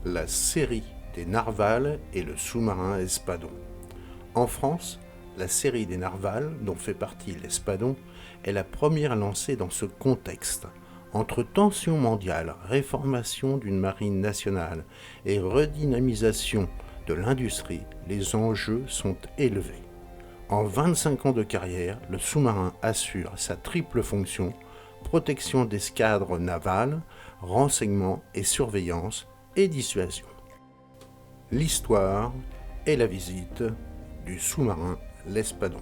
la série des narvals et le sous-marin Espadon. En France, la série des narvals, dont fait partie l'Espadon, est la première lancée dans ce contexte. Entre tensions mondiales, réformation d'une marine nationale et redynamisation de l'industrie, les enjeux sont élevés. En 25 ans de carrière, le sous-marin assure sa triple fonction: protection d'escadres navales, renseignement et surveillance et dissuasion. L'histoire et la visite du sous-marin l'Espadon.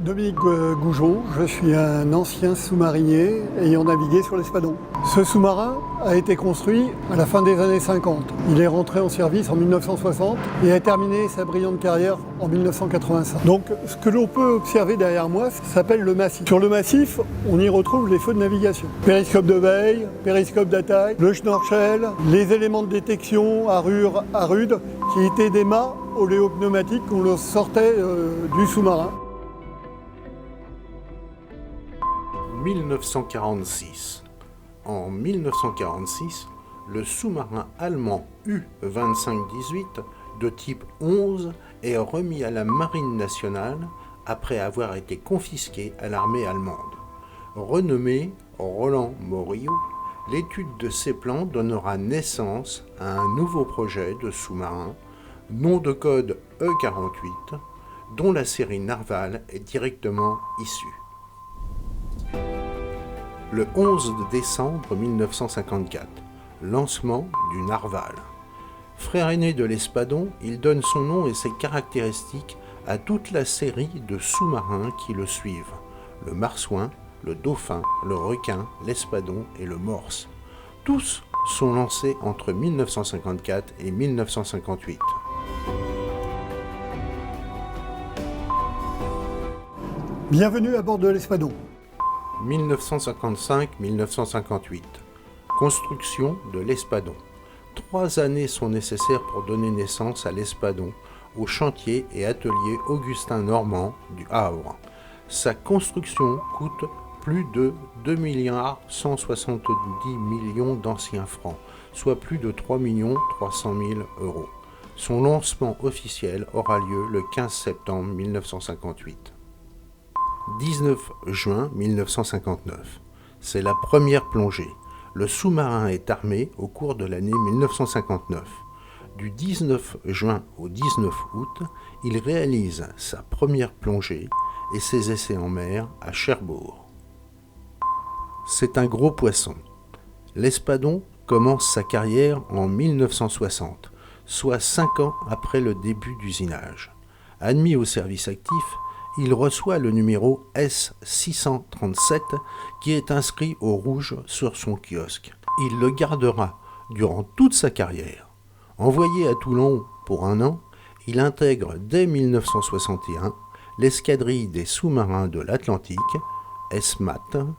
Dominique Goujon, je suis un ancien sous-marinier ayant navigué sur l'Espadon. Ce sous-marin a été construit à la fin des années 50. Il est rentré en service en 1960 et a terminé sa brillante carrière en 1985. Donc ce que l'on peut observer derrière moi s'appelle le massif. Sur le massif, on y retrouve les feux de navigation. Périscope de veille, périscope d'attaque, le schnorchel, les éléments de détection à rude qui étaient des mâts oléopneumatiques qu'on leur sortait du sous-marin. 1946. En 1946, le sous-marin allemand U-2518 de type 11 est remis à la marine nationale après avoir été confisqué à l'armée allemande. Renommé Roland Morillo, l'étude de ces plans donnera naissance à un nouveau projet de sous-marin, nom de code E48, dont la série Narval est directement issue. Le 11 décembre 1954, lancement du Narval. Frère aîné de l'Espadon, il donne son nom et ses caractéristiques à toute la série de sous-marins qui le suivent: le Marsouin, le Dauphin, le Requin, l'Espadon et le Morse. Tous sont lancés entre 1954 et 1958. Bienvenue à bord de l'Espadon. 1955-1958. Construction de l'Espadon. 3 années sont nécessaires pour donner naissance à l'Espadon au chantier et atelier Augustin Normand du Havre. Sa construction coûte plus de 2,170 milliards d'anciens francs, soit plus de 3 300 000 euros. Son lancement officiel aura lieu le 15 septembre 1958. 19 juin 1959. C'est la première plongée. Le sous-marin est armé au cours de l'année 1959. Du 19 juin au 19 août, il réalise sa première plongée et ses essais en mer à Cherbourg. C'est un gros poisson. L'Espadon commence sa carrière en 1960, soit 5 ans après le début d'usinage. Admis au service actif, il reçoit le numéro S637 qui est inscrit au rouge sur son kiosque. Il le gardera durant toute sa carrière. Envoyé à Toulon pour 1 an, il intègre dès 1961 l'escadrille des sous-marins de l'Atlantique, ESMAT,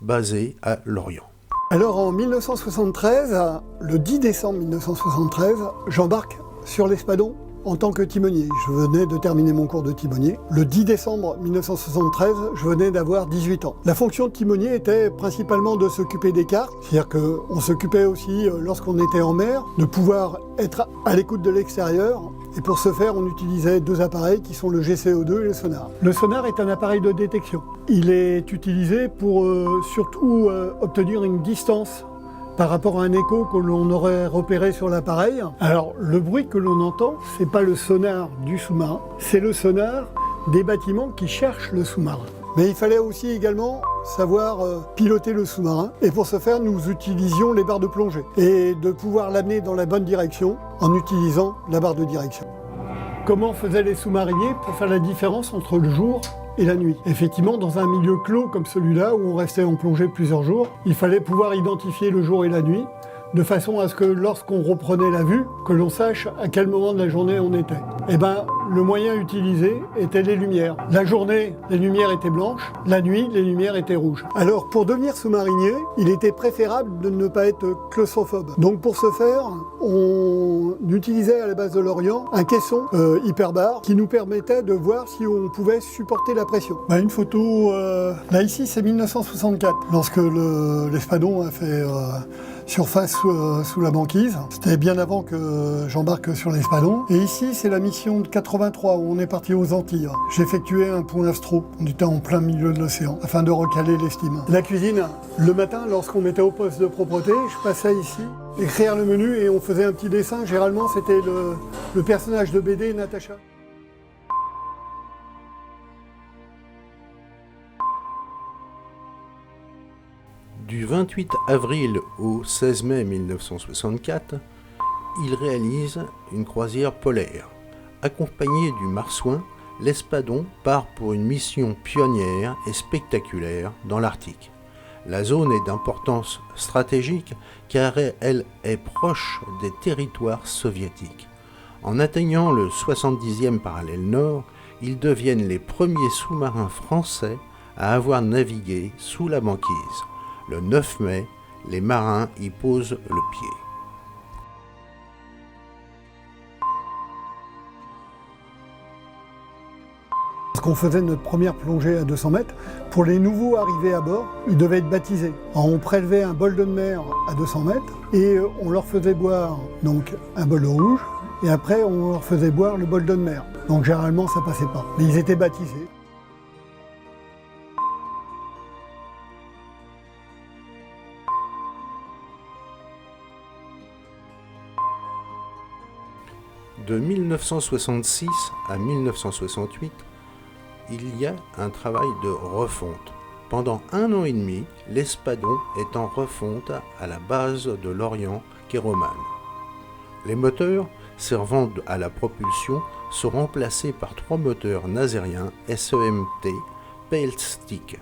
basée à Lorient. Alors en 1973, le 10 décembre 1973, j'embarque sur l'Espadon en tant que timonier. Je venais de terminer mon cours de timonier. Le 10 décembre 1973, je venais d'avoir 18 ans. La fonction de timonier était principalement de s'occuper des cartes, c'est-à-dire qu'on s'occupait aussi, lorsqu'on était en mer, de pouvoir être à l'écoute de l'extérieur. Et pour ce faire, on utilisait 2 appareils qui sont le GCO2 et le sonar. Le sonar est un appareil de détection. Il est utilisé pour surtout obtenir une distance par rapport à un écho que l'on aurait repéré sur l'appareil. Alors le bruit que l'on entend, c'est pas le sonar du sous-marin, c'est le sonar des bâtiments qui cherchent le sous-marin. Mais il fallait aussi également savoir piloter le sous-marin, et pour ce faire nous utilisions les barres de plongée et de pouvoir l'amener dans la bonne direction en utilisant la barre de direction. Comment faisaient les sous-mariniers pour faire la différence entre le jour et la nuit? Effectivement, dans un milieu clos comme celui-là, où on restait en plongée plusieurs jours, il fallait pouvoir identifier le jour et la nuit, de façon à ce que lorsqu'on reprenait la vue, que l'on sache à quel moment de la journée on était. Et bien, le moyen utilisé était les lumières. La journée, les lumières étaient blanches, la nuit, les lumières étaient rouges. Alors pour devenir sous-marinier, il était préférable de ne pas être claustrophobe. Donc pour ce faire, on utilisait à la base de l'Orient un caisson hyperbare qui nous permettait de voir si on pouvait supporter la pression. Une photo, là ici c'est 1964, lorsque l'Espadon a fait surface sous la banquise. C'était bien avant que j'embarque sur l'Espadon. Et ici, c'est la mission de 83 où on est parti aux Antilles. J'ai effectué un point astro. On était en plein milieu de l'océan afin de recaler l'estime. La cuisine, le matin, lorsqu'on mettait au poste de propreté, je passais ici, écrire le menu et on faisait un petit dessin. Généralement, c'était le personnage de BD, Natacha. Du 28 avril au 16 mai 1964, il réalise une croisière polaire. Accompagné du marsouin, l'Espadon part pour une mission pionnière et spectaculaire dans l'Arctique. La zone est d'importance stratégique car elle est proche des territoires soviétiques. En atteignant le 70e parallèle nord, ils deviennent les premiers sous-marins français à avoir navigué sous la banquise. Le 9 mai, les marins y posent le pied. Lorsqu'on faisait notre première plongée à 200 mètres, pour les nouveaux arrivés à bord, ils devaient être baptisés. Alors, on prélevait un bol de mer à 200 mètres et on leur faisait boire donc un bol d'eau rouge et après on leur faisait boire le bol de mer. Donc généralement ça passait pas, mais ils étaient baptisés. De 1966 à 1968, il y a un travail de refonte. Pendant 1 an et demi, l'Espadon est en refonte à la base de l'Orient Kéroman. Les moteurs servant à la propulsion sont remplacés par 3 moteurs nazériens SEMT Pelstick.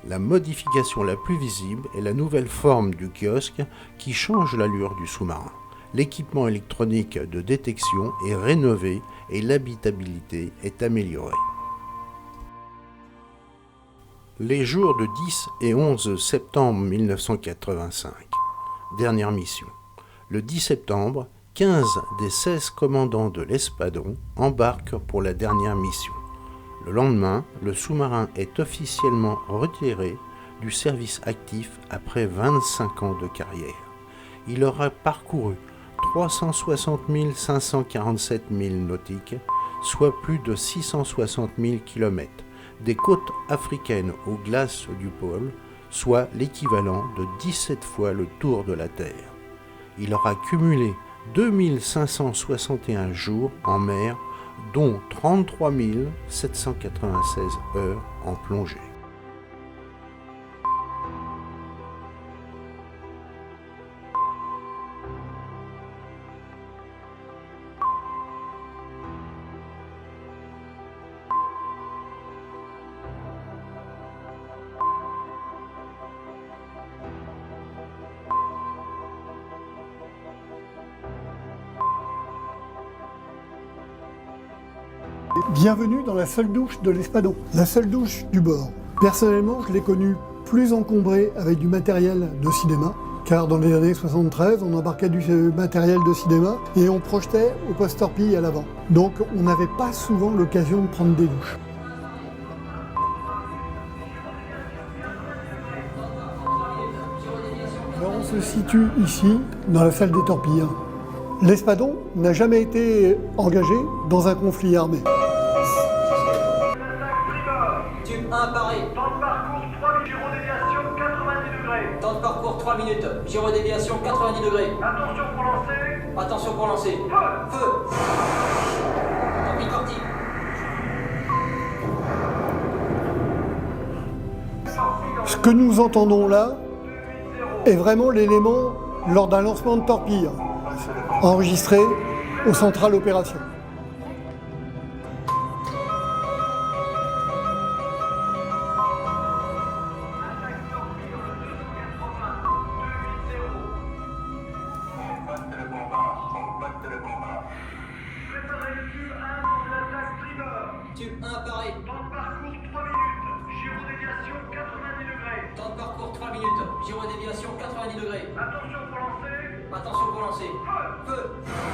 La modification la plus visible est la nouvelle forme du kiosque qui change l'allure du sous-marin. L'équipement électronique de détection est rénové et l'habitabilité est améliorée. Les jours de 10 et 11 septembre 1985. Dernière mission. Le 10 septembre, 15 des 16 commandants de l'Espadon embarquent pour la dernière mission. Le lendemain, le sous-marin est officiellement retiré du service actif après 25 ans de carrière. Il aura parcouru 360 547 milles nautiques, soit plus de 660 000 km, des côtes africaines aux glaces du pôle, soit l'équivalent de 17 fois le tour de la Terre. Il aura cumulé 2561 jours en mer, dont 33 796 heures en plongée. Bienvenue dans la seule douche de l'Espadon, la seule douche du bord. Personnellement, je l'ai connue plus encombrée avec du matériel de cinéma, car dans les années 73, on embarquait du matériel de cinéma et on projetait au poste torpille à l'avant. Donc on n'avait pas souvent l'occasion de prendre des douches. Alors on se situe ici, dans la salle des torpilles. L'Espadon n'a jamais été engagé dans un conflit armé. Tube 1 Paris. Temps de parcours 3 minutes, gyrodéviation 90 degrés. Temps de parcours 3 minutes. Gyrodéviation 90 degrés. Attention pour lancer. Attention pour lancer. Feu. Feu. Torpille parti. Ce que nous entendons là est vraiment l'élément lors d'un lancement de torpille, enregistré aux centrales opérations. Attention pour lancer. Attention pour lancer. Feu. Feu.